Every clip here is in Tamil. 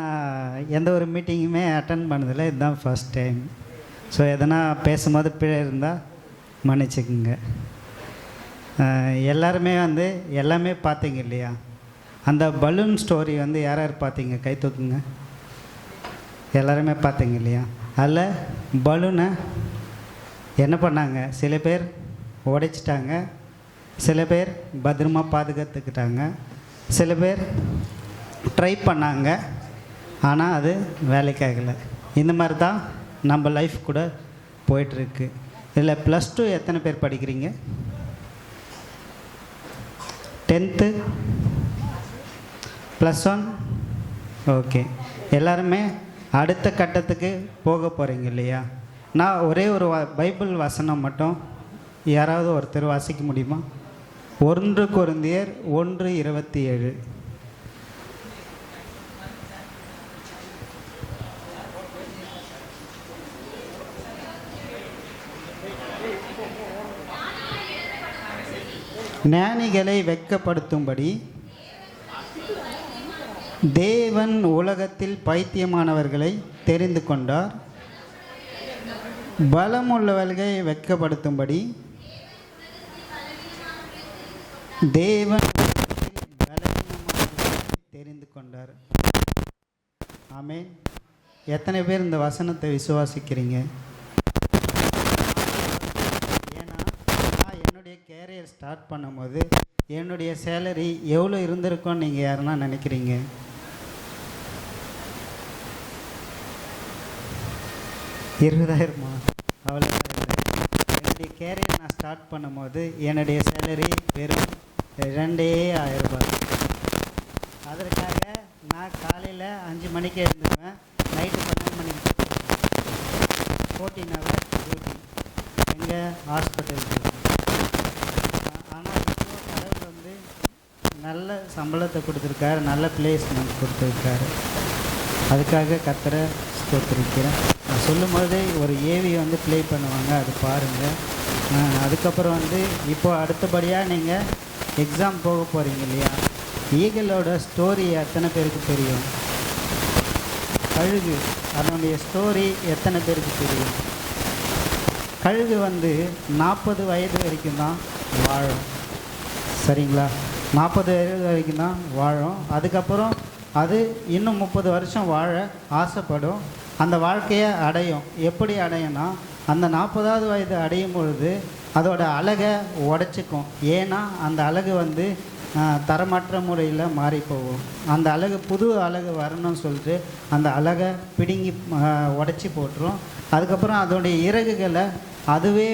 நான் எந்த ஒரு மீட்டிங்குமே அட்டன் பண்ணதில்லை, இதுதான் ஃபஸ்ட் டைம். ஸோ எதனா பேசும்போது பிழை இருந்தால் மன்னிச்சுக்குங்க. எல்லாருமே எல்லாமே பார்த்தீங்க இல்லையா? அந்த பலூன் ஸ்டோரி யார் யார் பார்த்தீங்க? கை தூக்குங்க. எல்லாருமே பார்த்தீங்க இல்லையா? அதில் பலூனை என்ன பண்ணாங்க? சில பேர் உடைச்சிட்டாங்க, சில பேர் பத்திரமா பாதுகாத்துக்கிட்டாங்க, சில பேர் ட்ரை பண்ணாங்க, ஆனால் அது வேலைக்காகலை. இந்த மாதிரி தான் நம்ம லைஃப் கூட போயிட்டுருக்கு. இதில் +2 எத்தனை பேர் படிக்கிறீங்க? 10th +1? ஓகே. எல்லாருமே அடுத்த கட்டத்துக்கு போக போகிறீங்க இல்லையா? நான் ஒரே ஒரு பைபிள் வசனம் மட்டும் யாராவது ஒருத்தர் வாசிக்க முடியுமா? 1 கொரிந்தியர் 1:27. ஞானிகளை வெட்கப்படுத்தும்படி தேவன் உலகத்தில் பைத்தியமானவர்களை தெரிந்து கொண்டார், பலமுள்ளவர்களை வெட்கப்படுத்தும்படி தேவன் பலவீனமானவர்களை தெரிந்து கொண்டார். ஆமென். எத்தனை பேர் இந்த வசனத்தை விசுவாசிக்கிறீங்க? ஏன்னா நான் என்னுடைய கேரியர் ஸ்டார்ட் பண்ணும்போது என்னுடைய சேலரி எவ்வளோ இருந்திருக்கும்னு நீங்கள் யாருன்னா நினைக்கிறீங்க? 20,000? அவ்வளோ. என்னுடைய கேரியர் நான் ஸ்டார்ட் பண்ணும்போது என்னுடைய சேலரி வெறும் 2,000 ரூபாய். அதற்காக நான் காலையில் 5 மணிக்கு எழுந்துக்குவேன், நைட்டு 12 மணிக்கு 14 hours டியூட்டி எங்கள் ஹாஸ்பிட்டலுக்கு. ஆனால் இப்போ கடவுள் நல்ல சம்பளத்தை கொடுத்துருக்காரு, நல்ல பிளேஸ்மெண்ட் கொடுத்துருக்காரு. அதுக்காக கர்த்தரை ஸ்தோத்திரிக்கிறேன். நான் சொல்லும்போது ஒரு ஏவி ப்ளே பண்ணுவாங்க, அது பாருங்கள். அதுக்கப்புறம் இப்போ அடுத்தபடியாக நீங்கள் எக்ஸாம் போக போகிறீங்க இல்லையா? ஈகிளோட ஸ்டோரி எத்தனை பேருக்கு தெரியும்? கழுகு, அதனுடைய ஸ்டோரி எத்தனை பேருக்கு தெரியும்? கழுகு 40 வயது வரைக்கும் தான் வாழும். சரிங்களா? 40 வயது வரைக்கும் தான் வாழும். அதுக்கப்புறம் அது இன்னும் 30 வருஷம் வாழ ஆசைப்படும். அந்த வாழ்க்கையை அடையும். எப்படி அடையும்னா, அந்த 40வது வயது அடையும் பொழுது அதோட அழகை உடச்சிக்கும். ஏன்னா அந்த அழகு தரமற்ற முறையில் மாறி போகும். அந்த அழகு புது அழகு வரணும்னு சொல்லிட்டு அந்த அழகை பிடுங்கி உடச்சி போட்டுரும். அதுக்கப்புறம் அதோடைய இறகுகளை அதுவே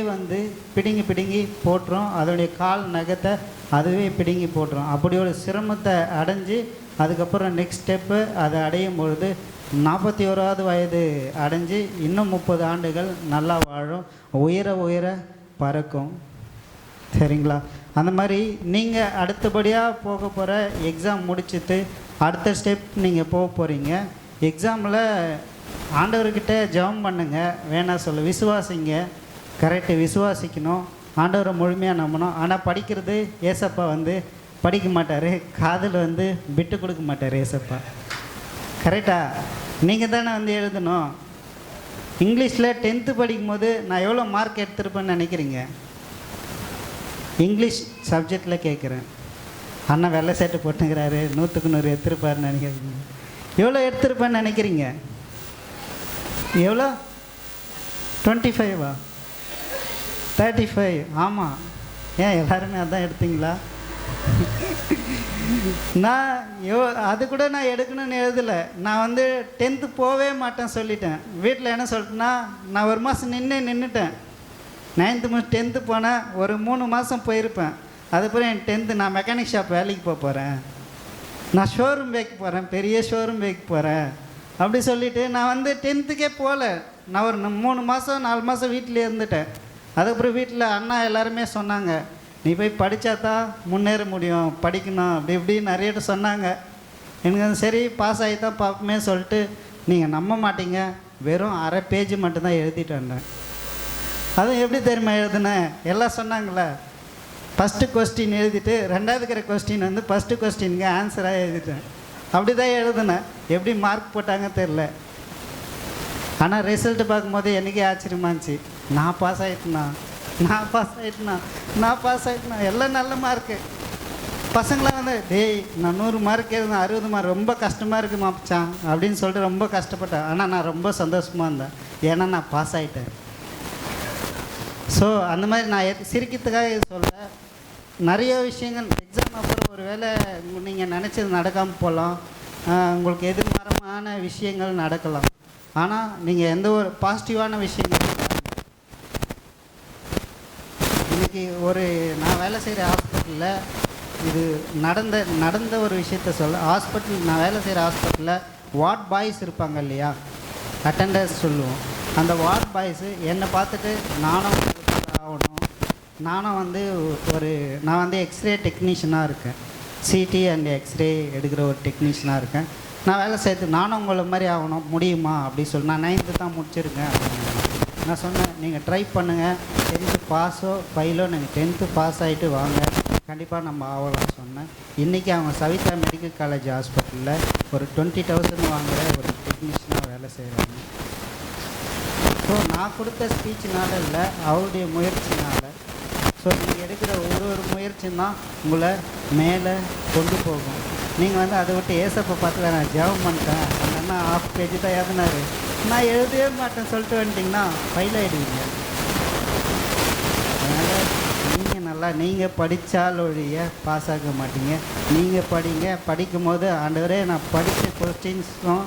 பிடுங்கி பிடுங்கி போட்டுரும். அதோடைய கால் நகத்தை அதுவே பிடுங்கி போட்டுரும். அப்படி ஒரு சிரமத்தை அடைஞ்சு அதுக்கப்புறம் நெக்ஸ்ட் ஸ்டெப்பு அதை அடையும் பொழுது 41வது வயது அடைஞ்சு இன்னும் 30 ஆண்டுகள் நல்லா வாழும், உயர உயர பறக்கும். சரிங்களா? அந்த மாதிரி நீங்கள் அடுத்தபடியாக போக போகிற எக்ஸாம் முடிச்சுட்டு அடுத்த ஸ்டெப் நீங்கள் போக போகிறீங்க. எக்ஸாமில் ஆண்டவர்கிட்ட ஜெபம் பண்ணுங்க, வேணாம் சொல்ல விசுவாசிங்க. கரெக்டு, விசுவாசிக்கணும், ஆண்டவரை முழுமையாக நம்பணும். ஆனால் படிக்கிறது ஏசப்பா படிக்க மாட்டார், காதில் விட்டு கொடுக்க மாட்டார் ஏசப்பா. கரெக்டா? நீங்கள் தானே எழுதணும். இங்கிலீஷில் 10th படிக்கும்போது நான் எவ்வளோ மார்க் எடுத்திருப்பேன்னு நினைக்கிறீங்க? இங்கிலீஷ் சப்ஜெக்டில் கேட்குறேன். அண்ணா வெள்ளை சேட்டை போட்டுங்கிறாரு, 100க்கு 100 எடுத்திருப்பாருன்னு நினைக்கிறீங்க. எவ்வளோ எடுத்திருப்பேன்னு நினைக்கிறீங்க? எவ்வளோ? 25? 35? ஆமாம். ஏன் எல்லாருமே அதான் எடுத்தீங்களா? நான் அது கூட நான் எடுக்கணும்னு எழுதலை. நான் 10th போகவே மாட்டேன் சொல்லிட்டேன். வீட்டில் என்ன சொல்லிட்டேன்னா, நான் ஒரு மாதம் நின்றுட்டேன். 9th முடிச்சு 10th போனேன், ஒரு 3 மாதம் போயிருப்பேன். அதுக்கப்புறம் என் 10th நான் மெக்கானிக் ஷாப் வேலைக்கு போகிறேன், நான் ஷோரூம் வைக்க போகிறேன், பெரிய ஷோரூம் வைக்க போகிறேன் அப்படி சொல்லிவிட்டு நான் 10th போகல. நான் ஒரு 3 மாதம் 4 மாதம் வீட்டிலே இருந்துட்டேன். அதுக்கப்புறம் வீட்டில் அண்ணா எல்லாருமே சொன்னாங்க, நீ போய் படித்தா தான் முன்னேற முடியும், படிக்கணும் அப்படி இப்படி நிறைய சொன்னாங்க. எனக்கு சரி பாஸ் ஆகி தான் பார்ப்போமே சொல்லிட்டு, நீங்கள் நம்ப மாட்டீங்க, வெறும் அரை பேஜ் மட்டும்தான் எழுதிட்டு வந்தேன். அதுவும் எப்படி தெரியுமா எழுதுனேன்? எல்லாம் சொன்னாங்களே, ஃபஸ்ட்டு கொஸ்டின் எழுதிட்டு 2வது இருக்கிற கொஸ்டின் ஃபஸ்ட்டு கொஸ்டினுக்கு ஆன்சராக எழுதிட்டேன். அப்படி தான் எழுதுனேன். எப்படி மார்க் போட்டாங்க தெரில. ஆனால் ரிசல்ட்டு பார்க்கும்போது எனக்கே ஆச்சரியமா இருந்துச்சு. நான் பாஸ் ஆகிட்டேனா, நான் பாஸ் ஆகிட்டேனா, எல்லாம் நல்ல மார்க்கு. பசங்களாம் வந்து டேய் நான் 100 மார்க் எழுதுனேன், 60 மார்க், ரொம்ப கஷ்டமாக இருக்குது மாப்பிச்சான் அப்படின்னு சொல்லிட்டு ரொம்ப கஷ்டப்பட்டேன். ஆனால் நான் ரொம்ப சந்தோஷமாக இருந்தேன், ஏன்னா நான் பாஸ் ஆகிட்டேன். ஸோ அந்த மாதிரி நான் சிரிக்கிறதுக்காக இது சொல்ல. நிறைய விஷயங்கள் எக்ஸாம் அப்புறம் ஒரு வேளை நீங்கள் நினச்சது நடக்காமல் போகலாம், உங்களுக்கு எதிர்மறையான விஷயங்கள் நடக்கலாம். ஆனால் நீங்கள் எந்த ஒரு பாசிட்டிவான விஷயங்கள் இன்றைக்கி நான் வேலை செய்கிற ஹாஸ்பிட்டலில் இது நடந்த ஒரு விஷயத்த சொல்ல. நான் வேலை செய்கிற ஹாஸ்பிட்டலில் வார்ட் பாய்ஸ் இருப்பாங்க இல்லையா, அட்டெண்டர்ஸ் சொல்லுவோம். அந்த வார்ட் பாய்ஸு என்னை பார்த்துட்டு நானும் ஆகணும், நான் வந்து எக்ஸ்ரே டெக்னீஷியனாக இருக்கேன், சிடி அண்ட் எக்ஸ்ரே எடுக்கிற ஒரு டெக்னீஷியனாக இருக்கேன். நான் வேலை செய்யறது நானும் உங்களை மாதிரி ஆகணும், முடியுமா அப்படி சொல்லி நான் 9th தான் முடிச்சிருக்கேன் அப்படின்னு நான் சொன்னேன். நீங்கள் ட்ரை பண்ணுங்கள், 10th பாஸோ ஃபெயிலோ நீங்கள் 10th பாஸ் ஆகிட்டு வாங்க, கண்டிப்பாக நம்ம ஆகலாம் சொன்னேன். இன்றைக்கி அவங்க சவிதா மெடிக்கல் காலேஜ் ஹாஸ்பிட்டலில் ஒரு 20,000 வாங்குகிற ஒரு டெக்னீஷியனாக வேலை செய்கிறாங்க. ஸோ நான் கொடுத்த ஸ்பீச்சினால இல்லை, அவருடைய முயற்சினால். ஸோ நீங்கள் எடுக்கிற ஒரு முயற்சியும் தான் உங்களை மேலே கொண்டு போகும். நீங்கள் வந்து அதை விட்டு ஏசப்பை பார்த்து நான் ஜெபம் பண்ணிட்டேன், அந்த அண்ணா 1/2 பேஜ் தான் எழுதினாரு, நான் எழுதவே மாட்டேன்னு சொல்லிட்டு வந்துட்டிங்கன்னா ஃபெயில் ஆகிடுவீங்க. அதனால் நீங்கள் படித்தால் ஒழிய பாஸ் ஆக மாட்டீங்க. நீங்கள் படிக்கும் போது ஆண்டவரே நான் படித்த கொஸ்டின்ஸும்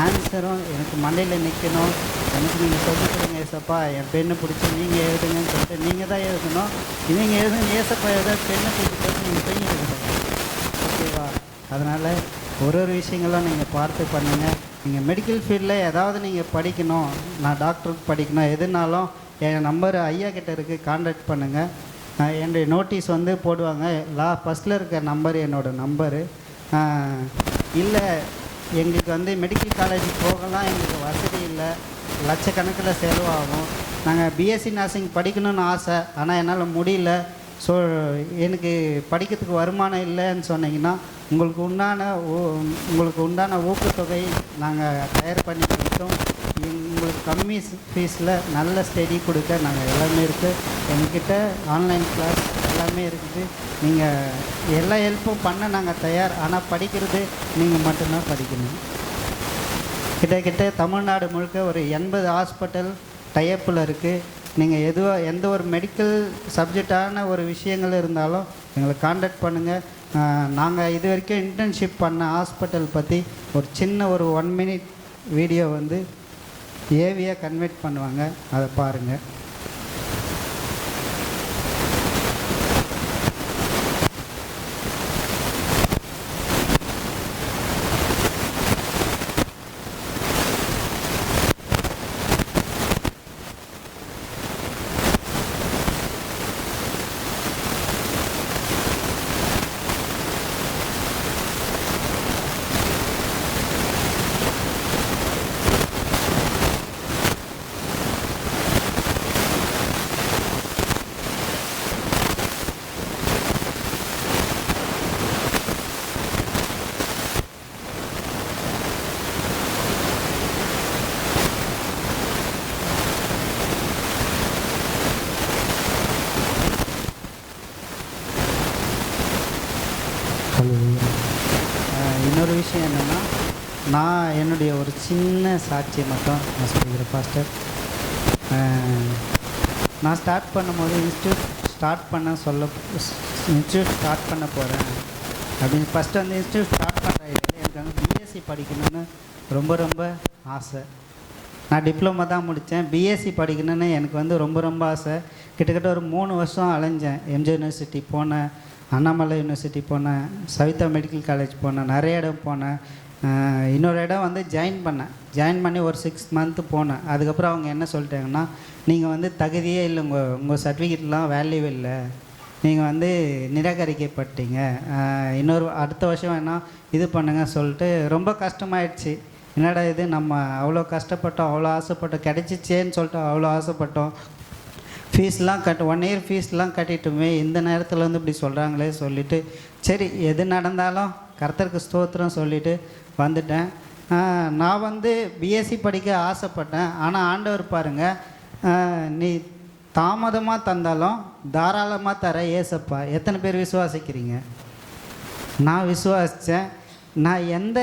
ஆன்சரும் எனக்கு மண்டையில் நிற்கணும், எனக்கு நீங்கள் சொல்லிக் கொடுங்க ஏசப்பா, என் பெண்ணை பிடிச்சி நீங்கள் எழுதுங்கன்னு சொல்லிட்டு நீங்கள் தான் எழுதணும். நீங்கள் எழுதுங்க ஏசப்பா எழுத பெண்ணை பிடிச்சி நீங்கள் போய் எழுதுங்க, ஓகேவா? அதனால் ஒரு விஷயங்களும் நீங்கள் பார்த்து பண்ணுங்கள். நீங்கள் மெடிக்கல் ஃபீல்டில் ஏதாவது நீங்கள் படிக்கணும், நான் டாக்டருக்கு படிக்கணும் எதுனாலும் என் நம்பர் ஐயா கிட்டே இருக்குது, கான்டாக்ட் பண்ணுங்கள். என்னுடைய நோட்டீஸ் வந்து போடுவாங்க, ஃபஸ்ட்டில் இருக்க நம்பர் என்னோடய நம்பரு. இல்லை எங்களுக்கு வந்து மெடிக்கல் காலேஜுக்கு போகலாம், எங்களுக்கு வசதி இல்லை, லட்சக்கணக்கில் செலவாகும், நாங்கள் பிஎஸ்சி நர்சிங் படிக்கணும்னு ஆசை, ஆனால் என்னால் முடியல, ஸோ எனக்கு படிக்கிறதுக்கு வருமானம் இல்லைன்னு சொன்னீங்கன்னா உங்களுக்கு உண்டான ஊக்கத்தொகை நாங்கள் தயார் பண்ணி கொடுத்தோம். உங்களுக்கு கம்மி ஃபீஸில் நல்ல ஸ்டடி கொடுக்க நாங்கள் எல்லாமே இருக்குது. எங்ககிட்ட ஆன்லைன் கிளாஸ் எல்லாமே இருக்குது. நீங்கள் எல்லா ஹெல்ப்பும் பண்ண நாங்கள் தயார். ஆனால் படிக்கிறது நீங்கள் மட்டும்தான் படிக்கணும். கிட்ட தமிழ்நாடு முழுக்க ஒரு 80 ஹாஸ்பிட்டல் டைப்பில் இருக்குது. நீங்கள் எந்த ஒரு மெடிக்கல் சப்ஜெக்டான ஒரு விஷயங்கள் இருந்தாலும் எங்களை கான்டாக்ட் பண்ணுங்கள். நாங்கள் இது வரைக்கும் இன்டர்ன்ஷிப் பண்ண ஹாஸ்பிட்டல் பற்றி ஒரு சின்ன ஒரு 1 minute வீடியோ வந்து ஏவியாக கன்வெர்ட் பண்ணுவாங்க, அதை பாருங்கள். இன்னொரு விஷயம் என்னென்னா, நான் என்னுடைய ஒரு சின்ன சாட்சியை மட்டும் நான் சொல்லிக்கிறேன் பாஸ்டர். நான் ஸ்டார்ட் பண்ணும்போது இன்ஸ்டியூட் ஸ்டார்ட் பண்ண போகிறேன் அப்படின்னு ஃபஸ்ட்டு வந்து இன்ஸ்டியூட் ஸ்டார்ட் பண்ணுற இதில் எனக்கு வந்து பிஎஸ்சி படிக்கணும்னு ரொம்ப ஆசை. நான் டிப்ளமோ தான் முடித்தேன், பிஎஸ்சி படிக்கணும்னு எனக்கு வந்து ரொம்ப ஆசை. கிட்டத்தட்ட ஒரு 3 வருஷம் அலைஞ்சேன். எம்ஜி யூனிவர்சிட்டி போனேன், அண்ணாமலை யூனிவர்சிட்டி போனேன், சவிதா மெடிக்கல் காலேஜ் போனேன், நிறைய இடம் போனேன். இன்னொரு இடம் வந்து ஜாயின் பண்ணி ஒரு 6 month போனேன். அதுக்கப்புறம் அவங்க என்ன சொல்லிட்டாங்கன்னா, நீங்கள் வந்து தகுதியே இல்லை, உங்கள் சர்டிஃபிகேட்லாம் வேல்யூ இல்லை, நீங்கள் வந்து நிராகரிக்கப்பட்டீங்க, அடுத்த வருஷம் வேணால் இது பண்ணுங்க சொல்லிட்டு ரொம்ப கஷ்டமாயிடுச்சு. என்னடா இது, நம்ம அவ்வளோ கஷ்டப்பட்டோம், அவ்வளோ ஆசைப்பட்டோம், கிடைச்சிச்சேன்னு சொல்லிட்டு அவ்வளோ ஆசைப்பட்டோம், ஃபீஸ்லாம் 1 year ஃபீஸ்லாம் கட்டிட்டுமே இந்த நேரத்தில் வந்து இப்படி சொல்கிறாங்களே சொல்லிவிட்டு, சரி எது நடந்தாலும் கர்த்தருக்கு ஸ்தோத்திரம் சொல்லிவிட்டு வந்துட்டேன். நான் வந்து பிஎஸ்சி படிக்க ஆசைப்பட்டேன். ஆனால் ஆண்டவர் பாருங்கள், நீ தாமதமாக தந்தாலும் தாராளமாக தர ஏசப்பா. எத்தனை பேர் விசுவாசிக்கிறீங்க? நான் விசுவாசித்தேன். நான் எந்த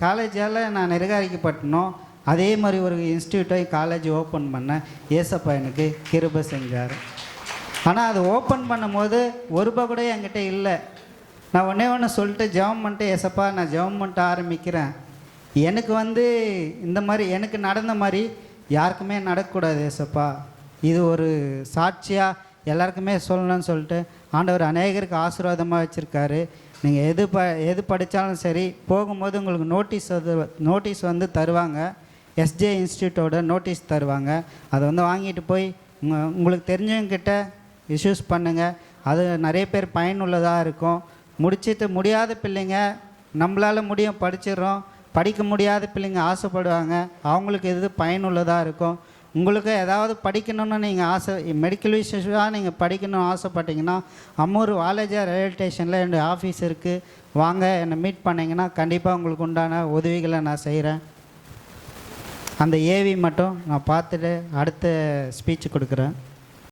காலேஜால் நான் நிராகரிக்கப்பட்டனோ அதே மாதிரி ஒரு இன்ஸ்டியூட்டை காலேஜ் ஓப்பன் பண்ணேன். ஏசப்பா எனக்கு கிருபை செஞ்சார். ஆனால் அது ஓப்பன் பண்ணும்போது ஒரு ரூபா கூட என்கிட்ட இல்லை. நான் ஒன்று சொல்லிட்டு ஜெபம் பண்ணிட்டு, ஏசப்பா நான் ஜெபம் பண்ணிட்டு ஆரம்பிக்கிறேன். எனக்கு வந்து இந்த மாதிரி எனக்கு நடந்த மாதிரி யாருக்குமே நடக்கக்கூடாது ஏசப்பா. இது ஒரு சாட்சியாக எல்லாருக்குமே சொல்லணும்னு சொல்லிட்டு ஆண்டவர் அநேகருக்கு ஆசீர்வாதமாக வச்சுருக்காரு. நீங்கள் எது படித்தாலும் சரி, போகும்போது உங்களுக்கு நோட்டீஸ் வந்து தருவாங்க. எஸ்ஜே இன்ஸ்டியூட்டோட நோட்டீஸ் தருவாங்க. அதை வந்து வாங்கிட்டு போய் உங்களுக்கு தெரிஞ்சவங்கிட்ட இஷ்யூஸ் பண்ணுங்கள். அது நிறைய பேர் பயனுள்ளதாக இருக்கும். முடியாத பிள்ளைங்க நம்மளால் முடியும், படிச்சிடுறோம். படிக்க முடியாத பிள்ளைங்க ஆசைப்படுவாங்க, அவங்களுக்கு எது பயனுள்ளதாக இருக்கும். உங்களுக்கு ஏதாவது படிக்கணும்னு நீங்கள் மெடிக்கல் விஷயமாக நீங்கள் படிக்கணும்னு ஆசைப்பட்டீங்கன்னா, அம்மூர் வாலேஜா ரயில்வே ஸ்டேஷனில் என்னுடைய ஆஃபீஸ் இருக்குது. வாங்க, என்னை மீட் பண்ணிங்கன்னா கண்டிப்பாக உங்களுக்கு உண்டான உதவிகளை நான் செய்கிறேன். அந்த ஏவி மட்டும் நான் பார்த்துட்டு அடுத்த ஸ்பீச் கொடுக்குறேன்.